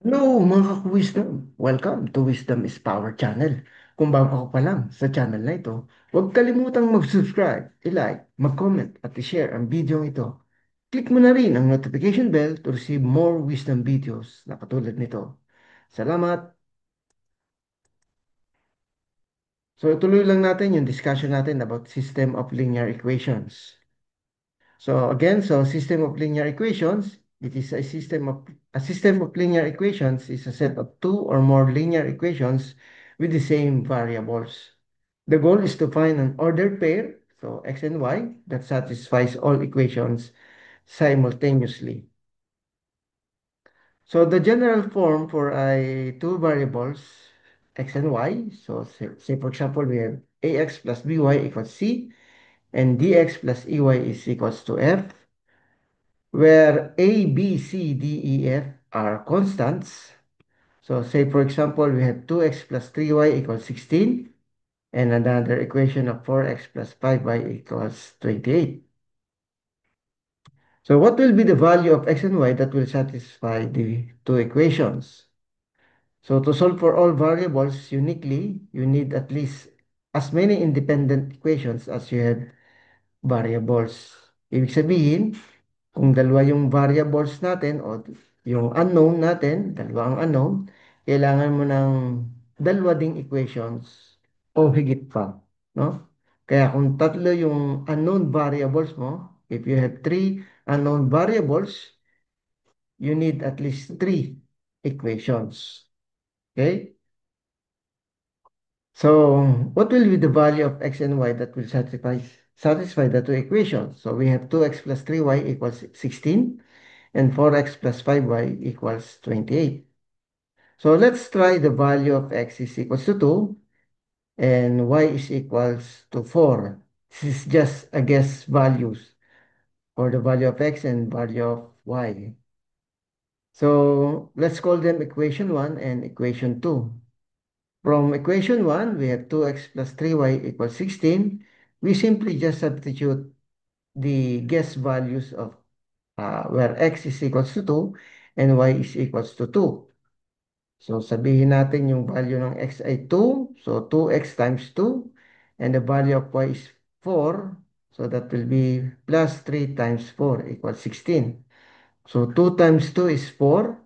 Hello mga ka-wisdom! Welcome to Wisdom is Power channel. Kung bago ka pa lang sa channel na ito, huwag kalimutang mag-subscribe, i-like, mag-comment at i-share ang video ito. Click mo na rin ang notification bell to receive more wisdom videos na katulad nito. Salamat! So ituloy lang natin yung discussion natin about system of linear equations. So again, system of linear equations, it is a system of linear equations is a set of two or more linear equations with the same variables. The goal is to find an ordered pair, so x and y, that satisfies all equations simultaneously. So the general form for a two variables, x and y, so say for example, we have ax plus by equals c, and dx plus ey is equals to f, where A, B, C, D, E, F are constants. So say for example, we have 2x plus 3y equals 16 and another equation of 4x plus 5y equals 28. So what will be the value of x and y that will satisfy the two equations? So to solve for all variables uniquely, you need at least as many independent equations as you have variables. Ibig sabihin, kung dalawa yung variables natin o yung unknown natin, dalawa ang unknown, kailangan mo ng dalawa ding equations o higit pa, no? Kaya kung tatlo yung unknown variables mo, if you have three unknown variables, you need at least three equations. Okay? So, what will be the value of x and y that will satisfy the two equations? So, we have 2x plus 3y equals 16 and 4x plus 5y equals 28. So let's try the value of x is equals to 2 and y is equals to 4. This is just a guess values for the value of x and value of y. So let's call them equation 1 and equation 2. From equation 1, we have 2x plus 3y equals 16. We simply just substitute the guess values of where x is equals to 2 and y is equals to 2. So, sabihin natin yung value ng x ay 2. So, 2x times 2. And the value of y is 4. So, that will be plus 3 times 4 equals 16. So, 2 times 2 is 4.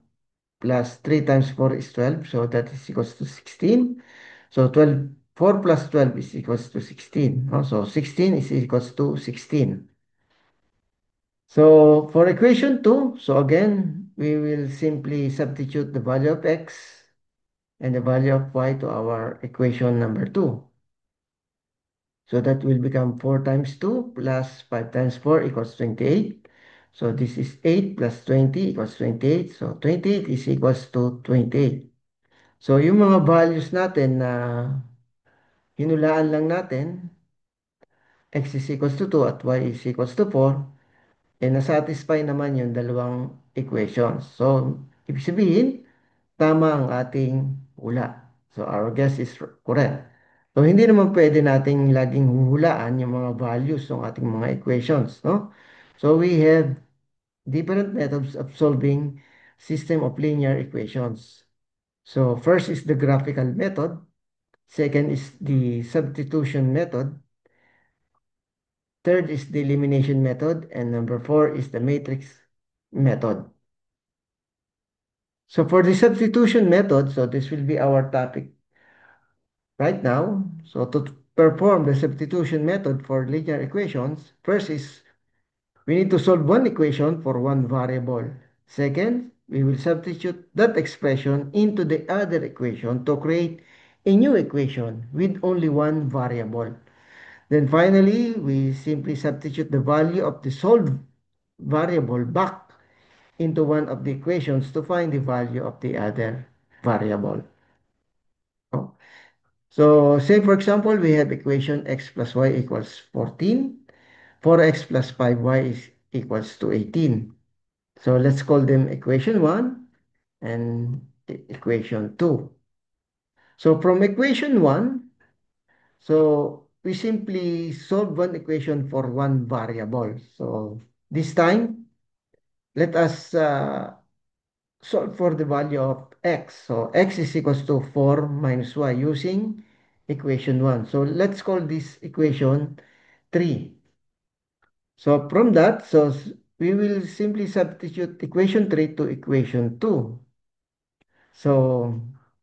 Plus 3 times 4 is 12. So, that is equals to 16. So, 4 plus 12 is equals to 16. No? So, 16 is equals to 16. So, for equation 2, so again, we will simply substitute the value of x and the value of y to our equation number 2. So that will become 4 times 2 plus 5 times 4 equals 28. So this is 8 plus 20 equals 28. So 28 is equals to 28. So yung mga values natin na hinulaan lang natin, x is equals to 2 at y is equals to 4, eh nasatisfy naman yung dalawang equations. So, ibig sabihin, tama ang ating hula. So, our guess is correct. So, hindi naman pwede nating laging huhulaan yung mga values ng ating mga equations, no? So, we have different methods of solving system of linear equations. So, first is the graphical method. Second is the substitution method. Third is the elimination method. And number four is the matrix method. So for the substitution method, so this will be our topic right now. So to perform the substitution method for linear equations, first is we need to solve one equation for one variable. Second, we will substitute that expression into the other equation to create a new equation with only one variable. Then finally, we simply substitute the value of the solved variable back into one of the equations to find the value of the other variable. Oh. So say for example, we have equation x plus y equals 14. 4x plus 5y is equals to 18. So let's call them equation 1 and equation 2. So from equation 1, so we simply solve one equation for one variable. So this time, let us solve for the value of x. So x is equals to 4 minus y using equation 1. So let's call this equation 3. So from that, we will simply substitute equation 3 to equation 2. So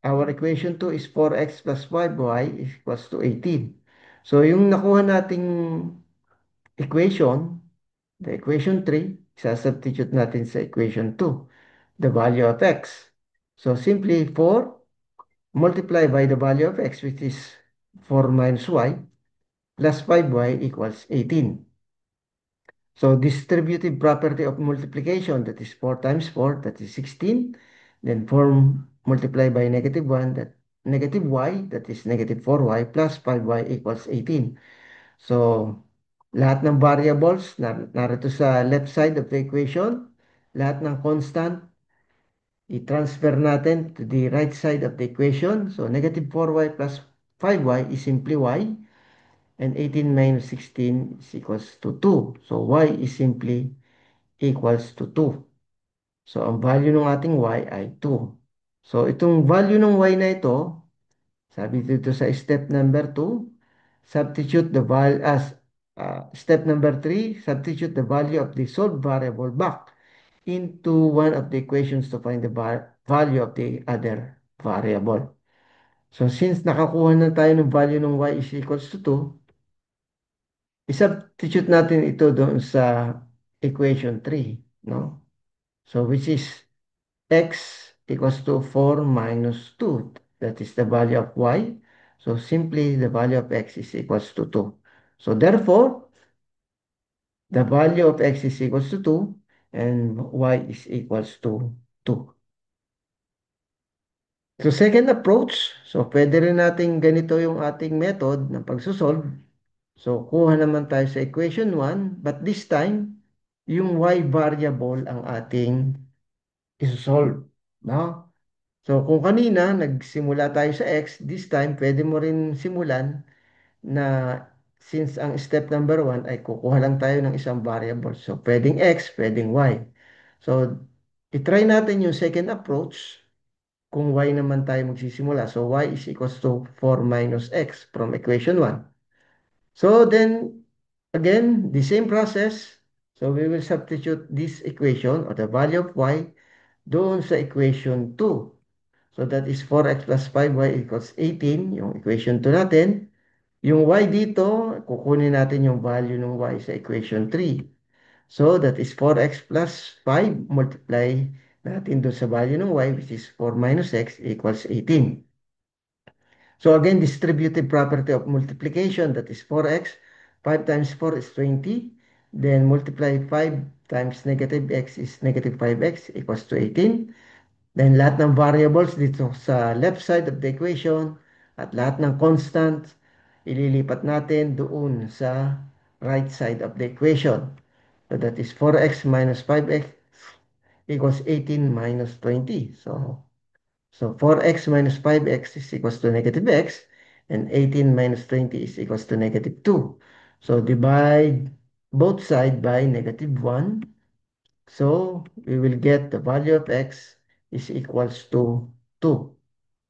our equation 2 is 4x plus 5y is equals to 18. So yung nakuha nating equation, the equation 3, substitute natin sa equation 2, the value of x. So simply 4 multiply by the value of x, which is 4 minus y, plus 5y equals 18. So distributive property of multiplication, that is 4 times 4, that is 16. Then 4 multiplied by negative 1, that negative y, that is negative 4y, plus 5y equals 18. So lahat ng variables narito sa left side of the equation. Lahat ng constant, i-transfer natin to the right side of the equation. So negative 4y plus 5y is simply y. And 18 minus 16 is equals to 2. So y is simply equals to 2. So ang value ng ating y ay 2. So itong value ng y na ito, sabi dito sa step number 2, substitute the value as step number 3, substitute the value of the solved variable back into one of the equations to find the value of the other variable. So since nakakuha na tayo ng value ng y is equals to 2, i-substitute natin ito doon sa equation 3, no? So which is x equals to 4 minus 2. That is the value of y. So simply the value of x is equals to 2. So therefore, the value of x is equals to 2 and y is equals to 2. So second approach, so pwede rin natin ganito yung ating method ng pagsosolve. So kuha naman tayo sa equation 1, but this time, yung y variable ang ating isosolve. No? So kung kanina nagsimula tayo sa x, this time pwede mo rin simulan na since ang step number 1 ay kukuha lang tayo ng isang variable. So pwedeng x, pwedeng y. So itry natin yung second approach kung y naman tayo magsisimula. So y is equals to 4 minus x from equation 1. So then again, the same process. So we will substitute this equation or the value of y doon sa equation 2. So that is 4x plus 5y equals 18, yung equation 2 natin. Yung y dito, kukunin natin yung value ng y sa equation 3. So that is 4x plus 5 multiply natin doon sa value ng y, which is 4 minus x equals 18. So again, distributive property of multiplication, that is 4x. 5 times 4 is 20. Then multiply 5 times negative x is negative 5x equals to 18. Then lahat ng variables dito sa left side of the equation at lahat ng constants, ililipat natin doon sa right side of the equation. So that is 4x minus 5x equals 18 minus 20. So 4x minus 5x is equals to negative x, and 18 minus 20 is equals to negative 2. So divide both sides by negative 1. So we will get the value of x is equals to 2.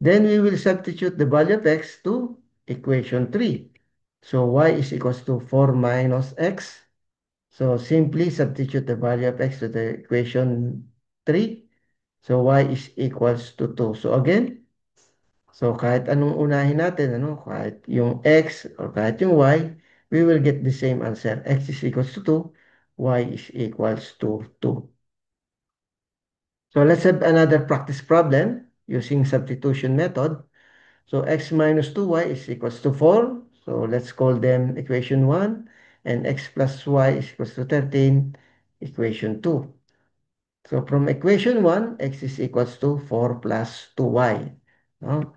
Then we will substitute the value of x to equation 3. So y is equals to 4 minus x. So simply substitute the value of x to the equation 3. So y is equals to 2. So again, so kahit anong unahin natin, kahit yung x or kahit yung y, we will get the same answer. X is equals to 2, y is equals to 2. So let's have another practice problem using substitution method. So x minus 2y is equals to 4. So let's call them equation 1. And x plus y is equals to 13, equation 2. So from equation 1, x is equals to 4 plus 2y. No?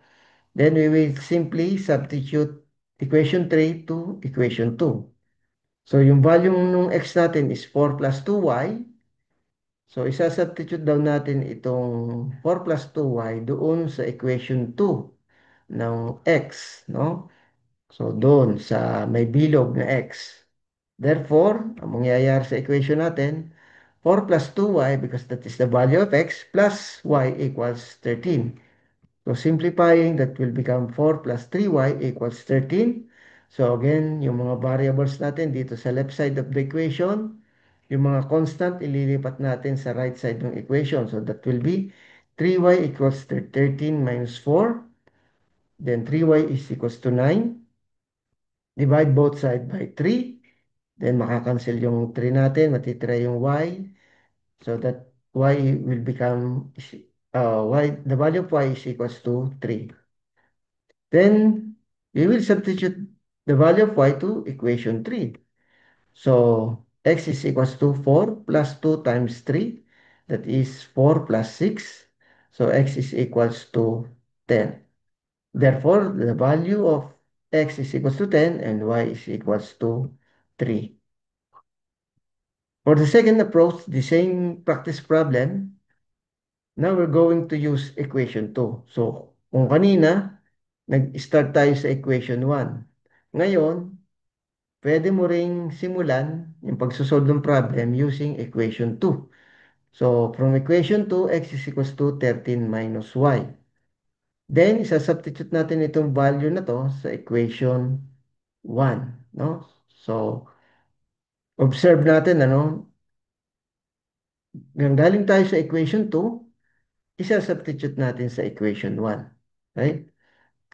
Then we will simply substitute equation 3 to equation 2. So yung value ng x natin is 4 plus 2y. So isa-substitute daw natin itong 4 plus 2y doon sa equation 2 ng x, no? So doon sa may bilog na x. Therefore, ang mangyayari sa equation natin, 4 plus 2y, because that is the value of x, plus y equals 13. So simplifying, that will become 4 plus 3y equals 13. So again, yung mga variables natin dito sa left side of the equation, yung mga constant, ililipat natin sa right side ng equation. So that will be 3y equals 13 minus 4. Then 3y is equals to 9. Divide both side by 3. Then makakancel yung 3 natin, matitira yung y. So that y will become, the value of y is equals to 3. Then we will substitute the value of y to equation 3. So x is equals to 4 plus 2 times 3. That is 4 plus 6. So x is equals to 10. Therefore, the value of x is equals to 10 and y is equals to 3. For the second approach, the same practice problem. Now we're going to use equation 2. So, kung kanina, nag-start tayo sa equation 1. Ngayon, pwede mo ring simulan yung pagsosolve ng problem using equation 2. So, from equation 2, x is equals to 13 minus y. Then, isa-substitute natin itong value na to sa equation 1. No? So, observe natin, ano, galing tayo sa equation 2, isa-substitute natin sa equation 1. Right?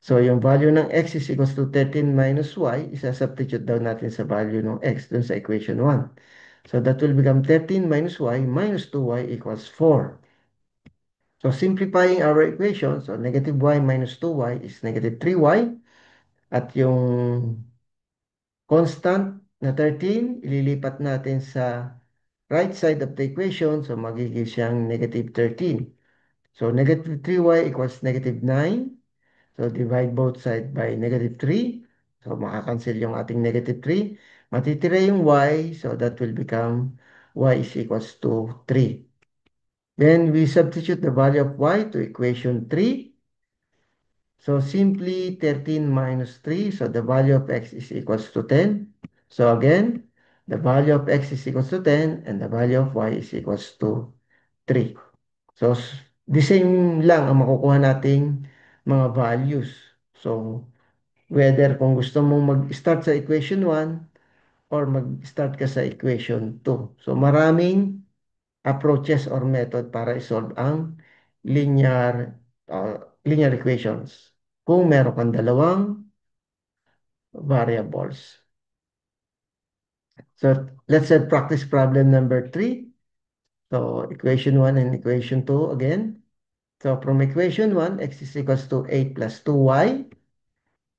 So, yung value ng x is equals to 13 minus y, isa-substitute daw natin sa value ng x dun sa equation 1. So, that will become 13 minus y minus 2y equals 4. So, simplifying our equation, so negative y minus 2y is negative 3y. At yung constant na 13, ililipat natin sa right side of the equation. So, magiging siyang negative 13. So, negative 3y equals negative 9. So, divide both side by negative 3. So, makakancel yung ating negative 3. Matitira yung y. So, that will become y is equals to 3. Then, we substitute the value of y to equation 3. So, simply 13 minus 3. So, the value of x is equals to 10. So, again, the value of x is equals to 10 and the value of y is equals to 3. So, the same lang ang makukuha nating mga values. So, whether kung gusto mong mag-start sa equation 1 or mag-start ka sa equation 2. So, maraming approaches or method para isolve ang linear equations kung meron kang dalawang variables. So, let's say practice problem number 3. So, equation 1 and equation 2 again. So, from equation 1, x is equals to 8 plus 2y.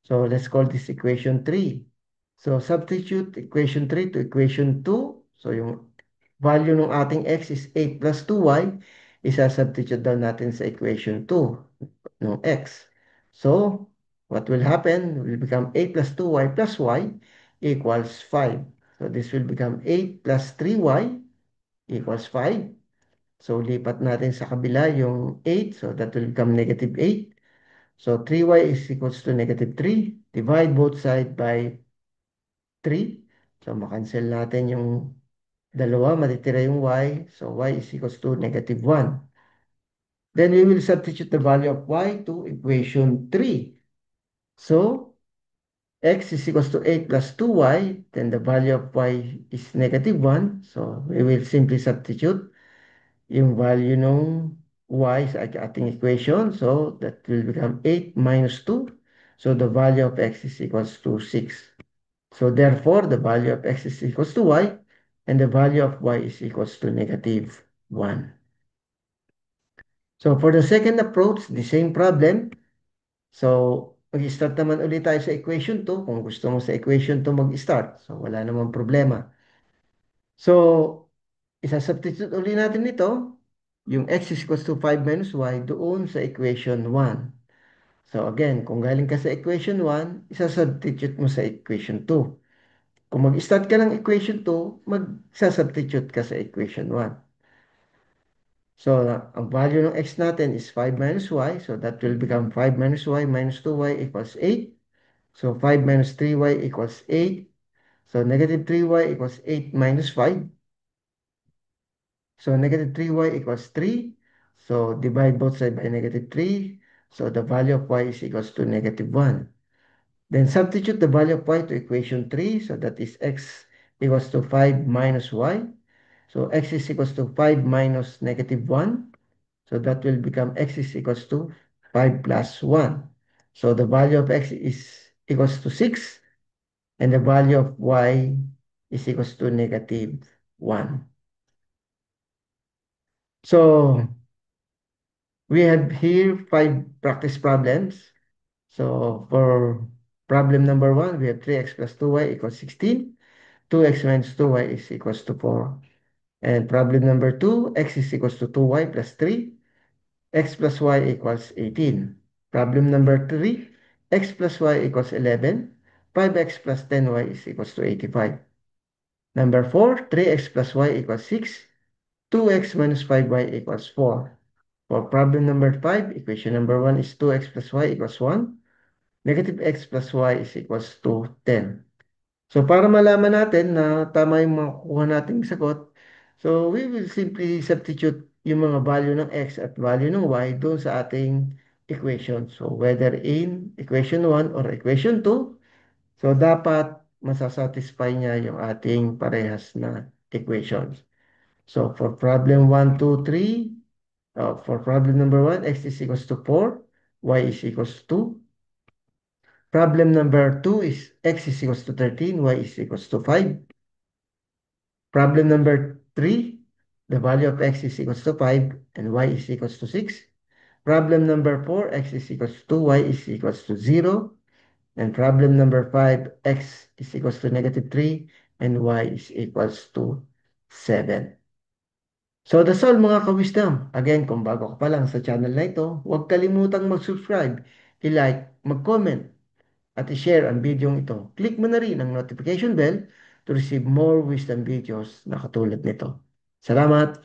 So, let's call this equation 3. So, substitute equation 3 to equation 2. So, yung value ng ating x is 8 plus 2y. Isa-substitute daw natin sa equation 2 ng x. So, what will happen? Will become 8 plus 2y plus y equals 5. So, this will become 8 plus 3y equals 5. So, lipat natin sa kabila yung 8. So, that will become negative 8. So, 3y is equals to negative 3. Divide both side by 3. So, makancel natin yung dalawa, matitira yung y. So, y is equals to negative 1. Then, we will substitute the value of y to equation 3. So, x is equals to 8 plus 2y. Then, the value of y is negative 1. So, we will simply substitute yung value ng y sa ating equation. So, that will become 8 minus 2. So, the value of x is equals to 6. So, therefore, the value of x is equals to y, and the value of y is equals to negative 1. So, for the second approach, the same problem. So, mag-start naman ulit tayo sa equation 2. Kung gusto mo sa equation 2 mag-start. So, wala namang problema. So, isa-substitute ulit natin ito. Yung x is equals to 5 minus y doon sa equation 1. So, again, kung galing ka sa equation 1, isa-substitute mo sa equation 2. Kung mag-start ka ng equation 2, mag-substitute ka sa equation 1. So, ang value ng x natin is 5 minus y. So, that will become 5 minus y minus 2y equals 8. So, 5 minus 3y equals 8. So, negative 3y equals 8 minus 5. So negative 3y equals 3. So divide both sides by negative 3. So the value of y is equals to negative 1. Then substitute the value of y to equation 3. So that is x equals to 5 minus y. So x is equals to 5 minus negative 1. So that will become x is equals to 5 plus 1. So the value of x is equals to 6. And the value of y is equals to negative 1. So we have here 5 practice problems. So for problem number 1, we have 3x plus 2y equals 16. 2x minus 2y is equals to 4. And problem number 2, x is equals to 2y plus 3. X plus y equals 18. Problem number 3, x plus y equals 11. 5x plus 10y is equals to 85. Number 4, 3x plus y equals 6. 2x minus 5y equals 4. For problem number 5, equation number 1 is 2x plus y equals 1. Negative x plus y is equals to 10. So para malaman natin na tama yung makukuha nating sagot, so we will simply substitute yung mga value ng x at value ng y doon sa ating equation. So whether in equation 1 or equation 2, so dapat masasatisfy niya yung ating parehas na equations. So for problem 1, 2, 3, for problem number 1, x is equals to 4, y is equals to 2. Problem number 2 is x is equals to 13, y is equals to 5. Problem number 3, the value of x is equals to 5 and y is equals to 6. Problem number 4, x is equals to 2, y is equals to 0. And problem number 5, x is equals to negative 3 and y is equals to 7. So that's all mga ka-wisdom. Again, kung bago ka pa lang sa channel na ito, huwag kalimutang mag-subscribe, i-like, mag-comment, at i-share ang video ito. Click mo na rin ang notification bell to receive more wisdom videos na katulad nito. Salamat!